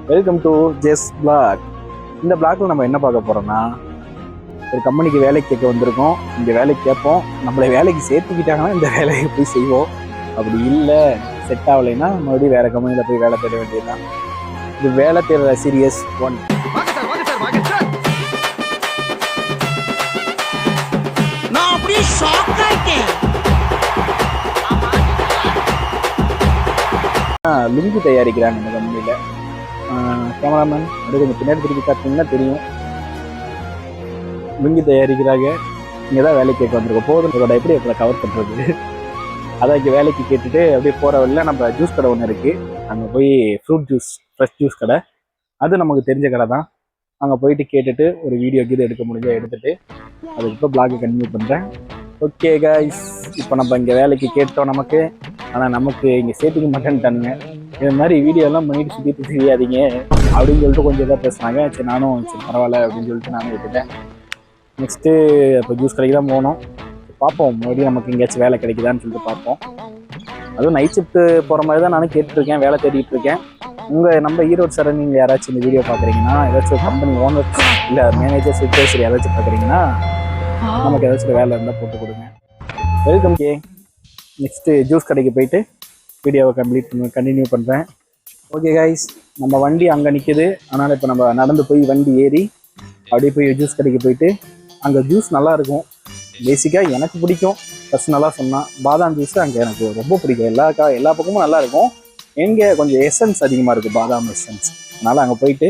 Welcome to ஜெஸ் black. இந்த பிளாக்ல நம்ம என்ன பார்க்க போறோம்னா, ஒரு கம்பெனிக்கு வேலைக்கு கேட்க வந்திருக்கோம். இந்த வேலைக்கு கேட்போம், நம்மளை வேலைக்கு சேர்த்துக்கிட்டாங்கன்னா இந்த வேலையை போய் செய்வோம். அப்படி இல்லை, செட் ஆகலைன்னா மறுபடியும் வேற கம்பெனியில் போய் வேலை தேட வேண்டியதுதான். இது வேலை தேடுற சீரியஸ் 1. லுங்கி தயாரிக்கிறாங்க இந்த கம்பெனியில். கேமராமேன் அது கொஞ்சம் பின்னாடி திருப்பி பார்த்தீங்கன்னா தெரியும். லுங்கி தயாரிக்கிறாங்க. இங்கே தான் வேலைக்கு கேட்க வந்திருக்கோம். போதும், இதோட எப்படி அதை கவர் பண்ணுறது, அதை இங்கே வேலைக்கு கேட்டுட்டு அப்படியே போகிற வழியில் நம்ம ஜூஸ் கடை ஒன்று இருக்குது. அங்கே போய் ஃப்ரூட் ஜூஸ், ஃப்ரெஷ் ஜூஸ் கடை, அது நமக்கு தெரிஞ்ச கடை தான். அங்கே போயிட்டு கேட்டுட்டு ஒரு வீடியோ கீது எடுக்க முடிஞ்சால் எடுத்துகிட்டு அதுக்கப்புறம் பிளாகை கண்டினியூ பண்ணுறேன். ஓகே கைஸ், இப்போ நம்ம இங்கே வேலைக்கு கேட்டோம் நமக்கு, ஆனால் நமக்கு இங்கே சேர்த்துக்க மாட்டேன்ட்டானுங்க. இது மாதிரி வீடியோலாம் பண்ணிட்டு சுற்றிட்டு தெரியாதீங்க அப்படின்னு சொல்லிட்டு கொஞ்சம் இதாக பேசுனாங்க. சரி, நானும் சரி பரவாயில்ல அப்படின்னு சொல்லிட்டு நானும் விட்டுட்டேன். நெக்ஸ்ட்டு இப்போ ஜூஸ் கடைக்கு தான் போகணும். பார்ப்போம் மறுபடியும் நமக்கு எங்கேயாச்சும் வேலை கிடைக்குதான்னு சொல்லிட்டு பார்ப்போம். அதுவும் நைட் ஷிஃப்ட்டு போகிற மாதிரி தான் நானும் கேட்டுருக்கேன், வேலை தேடிட்டு இருக்கேன். நம்ம ஈரோடு சார், நீங்கள் யாராச்சும் இந்த வீடியோ பார்க்குறீங்கன்னா, ஏதாச்சும் கம்பெனி ஓனர் இல்லை மேனேஜர் சூப்பர்வைசர் யாராச்சும் பார்க்குறீங்கன்னா நமக்கு ஏதாச்சும் வேலை இருந்தால் போட்டு கொடுங்க. Welcome K. நெக்ஸ்ட்டு ஜூஸ் கடைக்கு போயிட்டு வீடியோவை கண்டினியூ பண்ணுறேன். ஓகே கைஸ், நம்ம வண்டி அங்கே நிற்குது. அதனால் இப்போ நம்ம நடந்து போய் வண்டி ஏறி அப்படியே போய் ஜூஸ் கடைக்கு போயிட்டு, அங்கே ஜூஸ் நல்லாயிருக்கும். பேசிக்காக எனக்கு பிடிக்கும். பர்சனலாக சொன்னால் பாதாம் ஜூஸ் அங்கே எனக்கு ரொம்ப பிடிக்கும். எல்லா பக்கமும் நல்லாயிருக்கும். எங்கே கொஞ்சம் எசன்ஸ் அதிகமாக இருக்குது, பாதாம் எசன்ஸ். அதனால் அங்கே போயிட்டு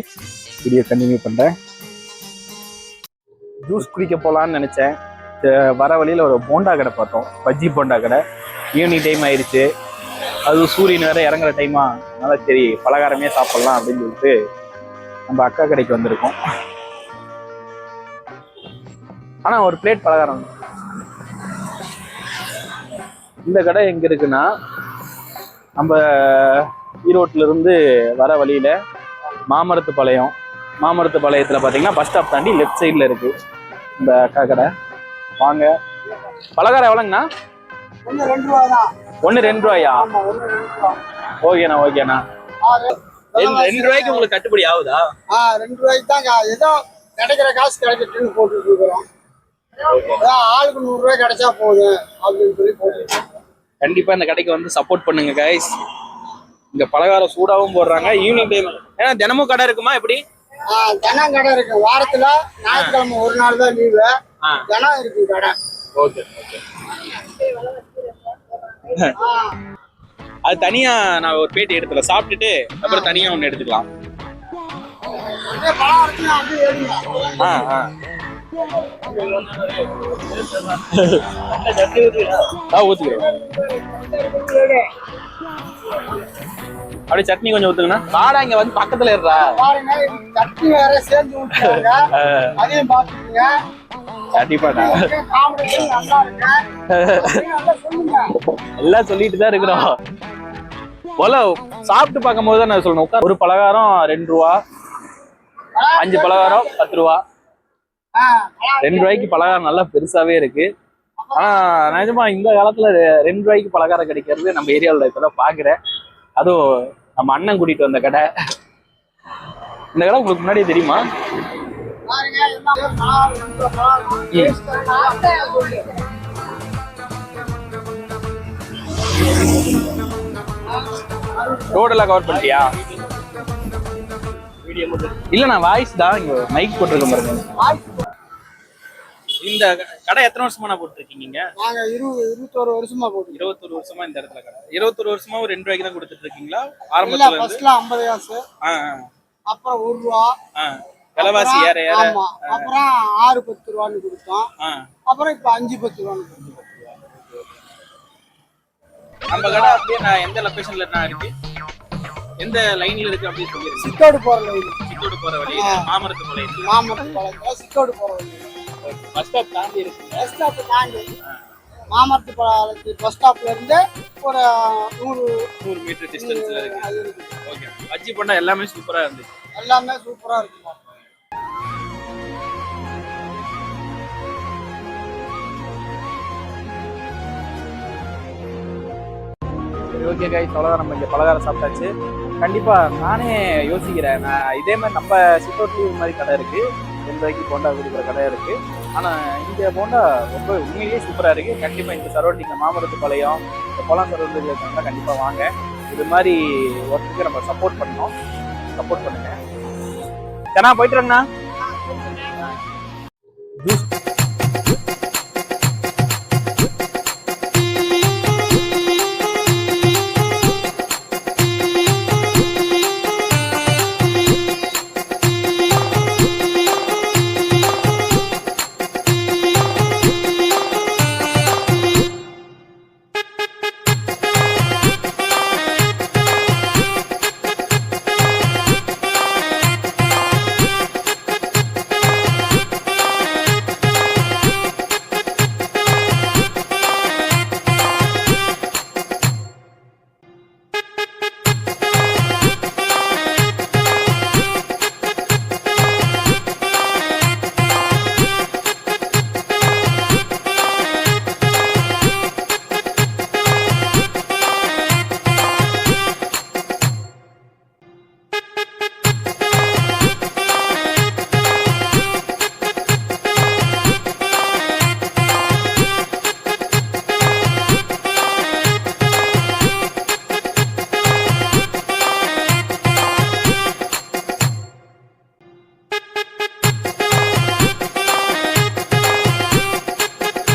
வீடியோ கண்டினியூ பண்ணுறேன். ஜூஸ் குடிக்க போகலான்னு நினச்சேன். வர வழியில் ஒரு போண்டா கடை பார்த்தோம், பஜ்ஜி போண்டா கடை. ஈவினிங் டைம் ஆயிடுச்சு, அது சூரியன் வேறு இறங்குற டைமா, அதனால சரி பலகாரமே சாப்பிட்லாம் அப்படின்னு சொல்லிட்டு நம்ம அக்கா கடைக்கு வந்திருக்கோம். ஆனால் ஒரு பிளேட் பலகாரம். இந்த கடை எங்கே இருக்குன்னா, நம்ம ஈரோட்டிலேருந்து வர வழியில் மாமரத்து பாளையத்தில் பார்த்தீங்கன்னா பஸ் ஸ்டாப் தாண்டி லெஃப்ட் சைடில் இருக்குது இந்த அக்கா கடை. வாங்க. பலகாரம் எவ்வளோங்கண்ணா? ஒன்று 2 ரூபா தான். ஒன்று 2 ரூபாயா? ஓகேண்ணா. 2 ரூபாய்க்கு உங்களுக்கு கட்டுப்படி ஆகுதா? 2 ரூபாய்க்கு தான். ஏதோ கிடைக்கிற காசு கிடைக்கட்டுன்னு போட்டுட்டு இருக்கிறோம். ஆளுக்கு 100 ரூபாய் கிடைச்சா போதும் அப்படின்னு சொல்லி போட்டு. கண்டிப்பா இந்த கடைக்கு வந்து சப்போர்ட் பண்ணுங்க கைஸ். இங்க பலகாரம் சூடாவும் போடுறாங்க. ஈவினிங் டைம் ஏன்னா தினமும் கடை இருக்குமா எப்படி? தினம் கடை இருக்கு. வாரத்துல ஞாயிற்றுக்கிழமை ஒரு நாள் தான் லீவு. தினம் இருக்கு கடை. ஓகே. அது தனியா நான் ஒரு பேட்டி எடுத்துல சாப்பிட்டுட்டு அப்புறம் தனியா ஒண்ணு எடுத்துக்கலாம். ஊத்துக்கிறேன். அப்படியே சட்னி கொஞ்சம் ஊத்துங்கண்ணா. வாடா இங்க வந்து பக்கத்துல இருறா. சட்னி வேற சேர்ந்து ஊத்துறாங்க, அதையும் பாத்துக்கீங்க. எல்லாம் சொல்லிட்டு தான் இருக்கிறோம். போல சாப்பிட்டு பார்க்கும் போது தான் நான் சொல்லணும். ஒரு பலகாரம் 2 ரூபா, 5 பலகாரம் 10 ரூபா. 2 ரூபாய்க்கு பலகாரம் நல்லா பெருசாவே இருக்கு. ஆனா நிஜமா இந்த காலத்துல 2 ரூபாய்க்கு பலகாரம் கிடைக்கிறது நம்ம ஏரியாவில் இப்பதான் பாக்குறேன். அதுவும் நம்ம அண்ணன் கூட்டிட்டு வந்த கடை. இந்த கடை உங்களுக்கு முன்னாடியே தெரியுமா? ரோடெல்லாம் கவர் பண்ணிட்டியா? இல்ல நான் வாய்ஸ் தான் இங்க மைக் போட்டிருக்கேன் பாருங்க. இந்த கடை எத்தனை வருஷமா நான் போட்டுருக்கீங்க? நாங்க 21 வருஷமா போட்டு. 21 வருஷமா இந்த இடத்துல கடை. 21 வருஷமா 2 ரூபாய்க்கு தான் கொடுத்துட்டு இருக்கீங்களா? ஆரம்பத்துல ஃபர்ஸ்ட்ல 50 காசு, அப்புறம் 1 ரூபா, விலைவாசி ஏற அப்புறம் 6-10 ரூபான்னு கொடுத்தோம். அப்புறம் இப்ப 5-10 ரூபான்னு. நம்ம கடை அப்படியே நான் எந்த லொகேஷன்ல இருக்கு, எந்த லைன்ல இருக்கு அப்படின்னு சொல்லி. சிக்கோடு போற லைன். சிக்கோடு போற வழி மாமரத்து பாளையம். சிக்கோடு போற வழி பஸ் ஸ்டாப் தாண்டி இருக்கு. பஸ் ஸ்டாப் தாண்டி மாமரத்து பாளையத்து பஸ் ஸ்டாப்ல இருந்து ஒரு 100 மீட்டர் டிஸ்டன்ஸ்ல இருக்கு. ஓகே. பஜ்ஜி போண்டா எல்லாமே சூப்பரா இருந்துச்சு. எல்லாமே சூப்பரா இருக்கு. ஓகே கைஸ், அவ்வளோதான். நம்ம இங்கே பலகாரம் சாப்பிட்டாச்சு. கண்டிப்பா நானே யோசிக்கிறேன். நான் இதே மாதிரி நம்ம சித்தோட்லயும் இது மாதிரி கடை இருக்கு, 2 ரூபாய்க்கு போண்டா கொடுக்குற கடை இருக்கு. ஆனா இங்க போண்டா ரொம்ப உண்மையிலேயே சூப்பரா இருக்கு. கண்டிப்பா இந்த சரௌண்டிங் மாமரத்துப்பாளையம், இந்த குளம் சரௌண்டிங்ல இருக்கவங்க கண்டிப்பா வாங்க. இது மாதிரி ஒர்க்குக்கு நம்ம சப்போர்ட் பண்ணணும். சப்போர்ட் பண்ணுங்க. ஏன்னா போயிட்டு வரேங்கண்ணா. ஜூஸ்